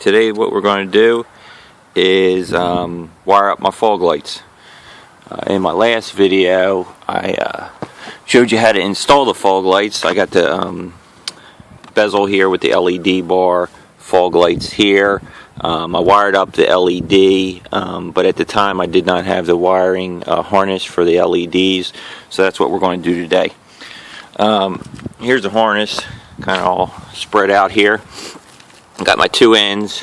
Today what we're going to do is wire up my fog lights. In my last video I showed you how to install the fog lights. I got the bezel here with the LED bar, fog lights here. I wired up the LED, but at the time I did not have the wiring harness for the LEDs, so that's what we're going to do today. Here's the harness, kind of all spread out here. Got my two ends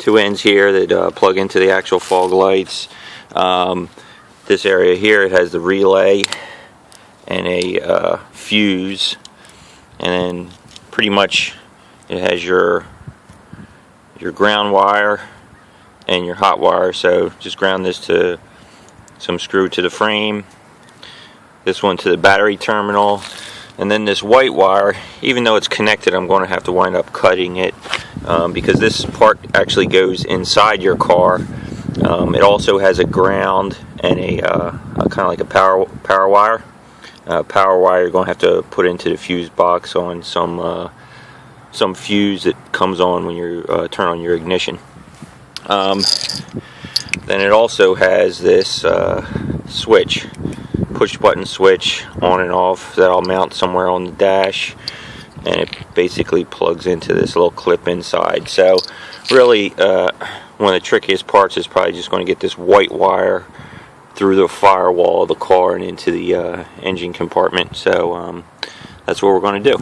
here that plug into the actual fog lights. This area here, it has the relay and a fuse, and then pretty much it has your ground wire and your hot wire. So just ground this to some screw to the frame, this one to the battery terminal, and then this white wire, even though it's connected, I'm going to have to wind up cutting it because this part actually goes inside your car. It also has a ground and a kind of like a power wire. Power wire you're going to have to put into the fuse box on some fuse that comes on when you turn on your ignition. Then it also has this switch, push button switch, on and off, that I'll mount somewhere on the dash, and it basically plugs into this little clip inside. So really one of the trickiest parts is probably just going to get this white wire through the firewall of the car and into the engine compartment. So that's what we're going to do.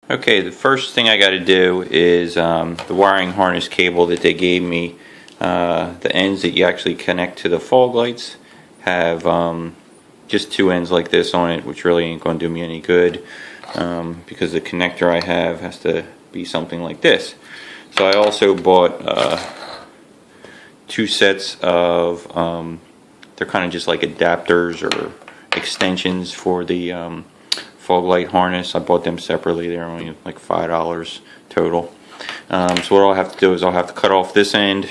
Okay, the first thing I got to do is the wiring harness cable that they gave me. The ends that you actually connect to the fog lights have just two ends like this on it, which really ain't going to do me any good because the connector I have has to be something like this. So I also bought two sets of they're kind of just like adapters or extensions for the fog light harness. I bought them separately. They're only like $5 total. So what I'll have to do is I'll have to cut off this end,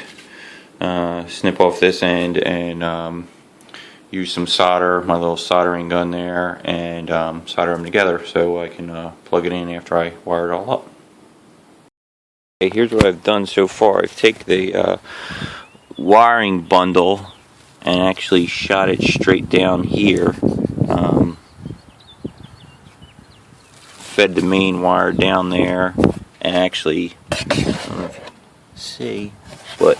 snip off this end, and use some solder, my little soldering gun there, and solder them together so I can plug it in after I wire it all up. Okay, here's what I've done so far. I've taken the wiring bundle and actually shot it straight down here. Fed the main wire down there, and actually, I don't know if you can see, but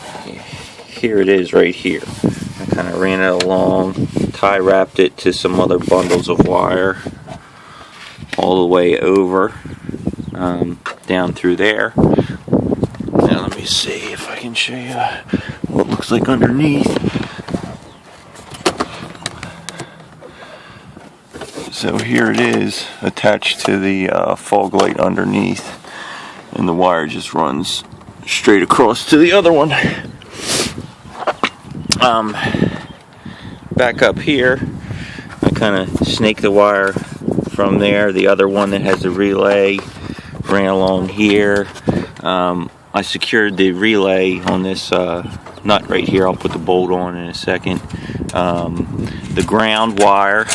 here it is right here. I kind of ran it along, tie wrapped it to some other bundles of wire all the way over, down through there. Now let me see if I can show you what it looks like underneath. So here it is, attached to the fog light underneath, and the wire just runs straight across to the other one. Back up here, I kind of snake the wire from there. The other one that has the relay ran along here. I secured the relay on this nut right here. I'll put the bolt on in a second. The ground wire,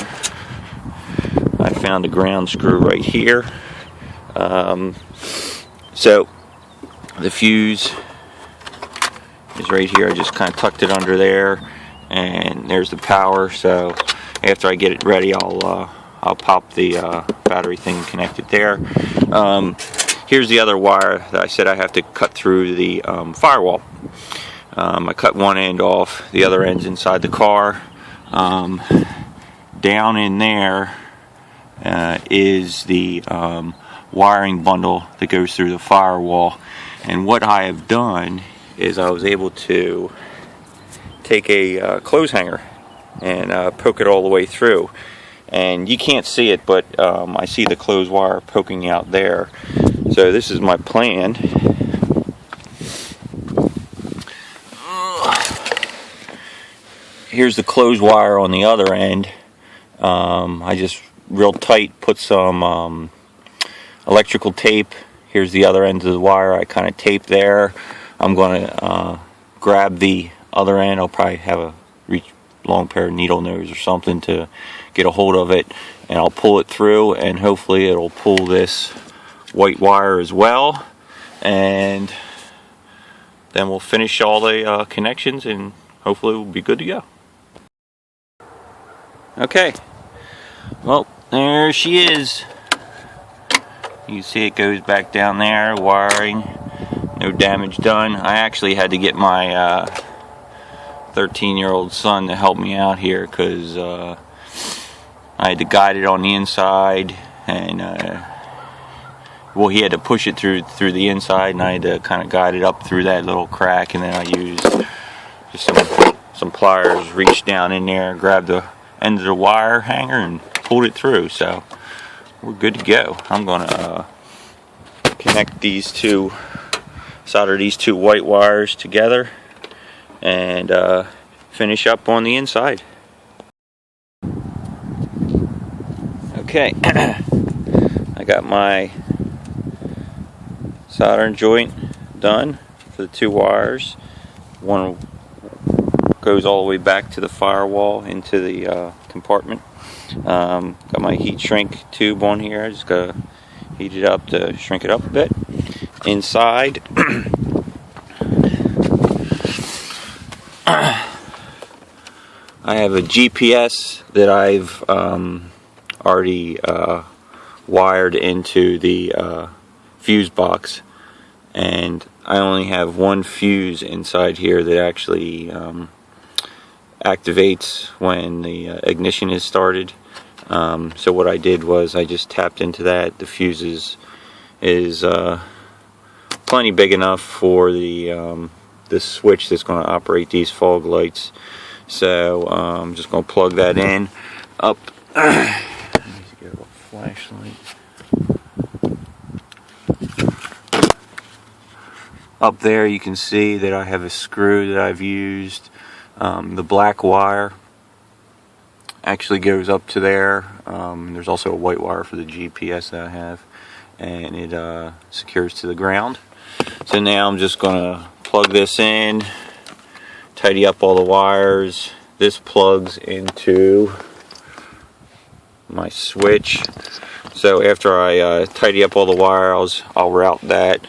I found a ground screw right here. So the fuse is right here. I just kind of tucked it under there, and there's the power. So after I get it ready, I'll pop the battery thing and connect it there. Here's the other wire that I said I have to cut through the firewall. I cut one end off, the other end's inside the car. Down in there is the wiring bundle that goes through the firewall. And what I have done is I was able to take a clothes hanger and poke it all the way through. And you can't see it, but I see the clothes wire poking out there. So this is my plan. Here's the clothes wire on the other end. I just real tight put some electrical tape. Here's the other end of the wire. I kind of tape there. I'm going to grab the other end. I'll probably have a long pair of needle nose or something to get a hold of it, and I'll pull it through, and hopefully it'll pull this white wire as well, and then we'll finish all the connections and hopefully we'll be good to go. Okay, well, there she is. You can see it goes back down there, wiring, no damage done. I actually had to get my 13-year-old son to help me out here because I had to guide it on the inside, and well, he had to push it through the inside, and I had to kind of guide it up through that little crack, and then I used just some pliers, reached down in there, grabbed the end of the wire hanger, and pulled it through. So we're good to go. I'm gonna connect these two, solder these two white wires together, and finish up on the inside. Okay, I got my soldering joint done for the two wires. One goes all the way back to the firewall into the compartment. Got my heat shrink tube on here. I just gotta heat it up to shrink it up a bit. Inside, I have a GPS that I've already wired into the fuse box, and I only have one fuse inside here that actually activates when the ignition is started. So what I did was I just tapped into that. The fuse is plenty big enough for the switch that's going to operate these fog lights. So I'm just going to plug that in up. Let's get a flashlight. Up there you can see that I have a screw that I've used. The black wire actually goes up to there. There's also a white wire for the GPS that I have, and it secures to the ground. So now I'm just going to plug this in, tidy up all the wires. This plugs into my switch. So after I tidy up all the wires, I'll route that.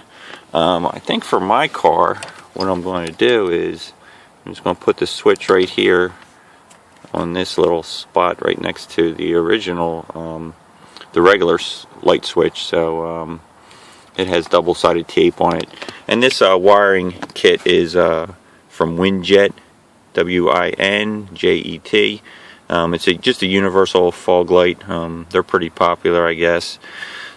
I think for my car, what I'm going to do is I'm just going to put the switch right here on this little spot right next to the original, the regular light switch. So it has double-sided tape on it. And this wiring kit is from Winjet, W-I-N-J-E-T. It's just a universal fog light. They're pretty popular, I guess.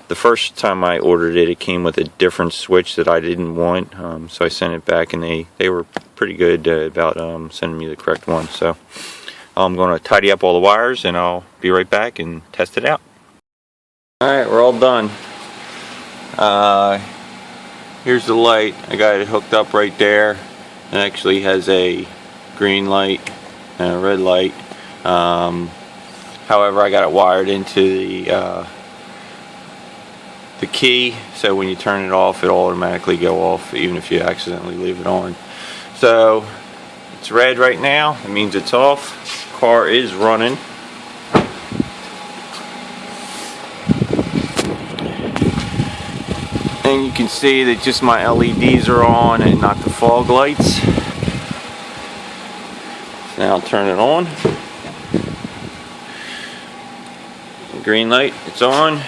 The first time I ordered it, it came with a different switch that I didn't want, so I sent it back, and they were pretty good about sending me the correct one. So I'm going to tidy up all the wires, and I'll be right back and test it out. Alright, we're all done. Here's the light. I got it hooked up right there. It actually has a green light and a red light. However, I got it wired into the key, so when you turn it off, it'll automatically go off even if you accidentally leave it on. So it's red right now. It means it's off. Car is running. And you can see that just my LEDs are on and not the fog lights. So now I'll turn it on. Green light, it's on.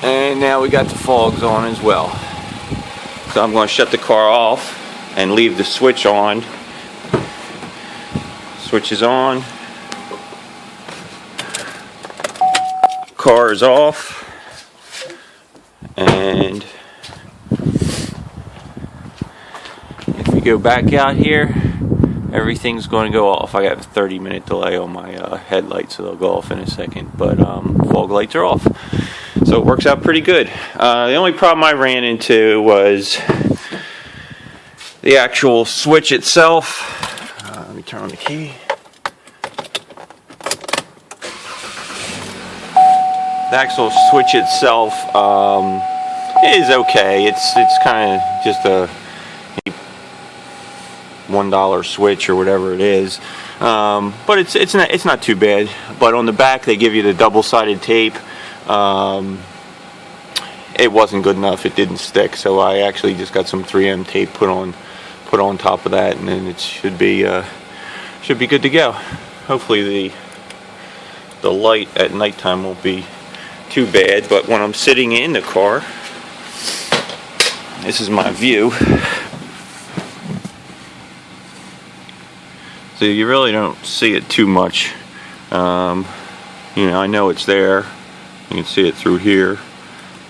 And now we got the fogs on as well. So I'm going to shut the car off and leave the switch on. Switch is on. Car is off. And if we go back out here, everything's going to go off. I got a 30-minute delay on my headlights, so they'll go off in a second. But fog lights are off. So it works out pretty good. The only problem I ran into was the actual switch itself. Let me turn on the key. The actual switch itself is okay. It's kind of just a $1 switch or whatever it is, but it's not too bad. but on the back they give you the double-sided tape. It wasn't good enough. It didn't stick, so I actually just got some 3M tape put on top of that, and then it should be good to go. Hopefully the light at nighttime won't be too bad, but when I'm sitting in the car, this is my view. So you really don't see it too much. You know, I know it's there. You can see it through here,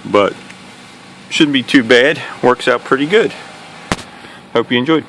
but shouldn't be too bad. Works out pretty good. Hope you enjoyed.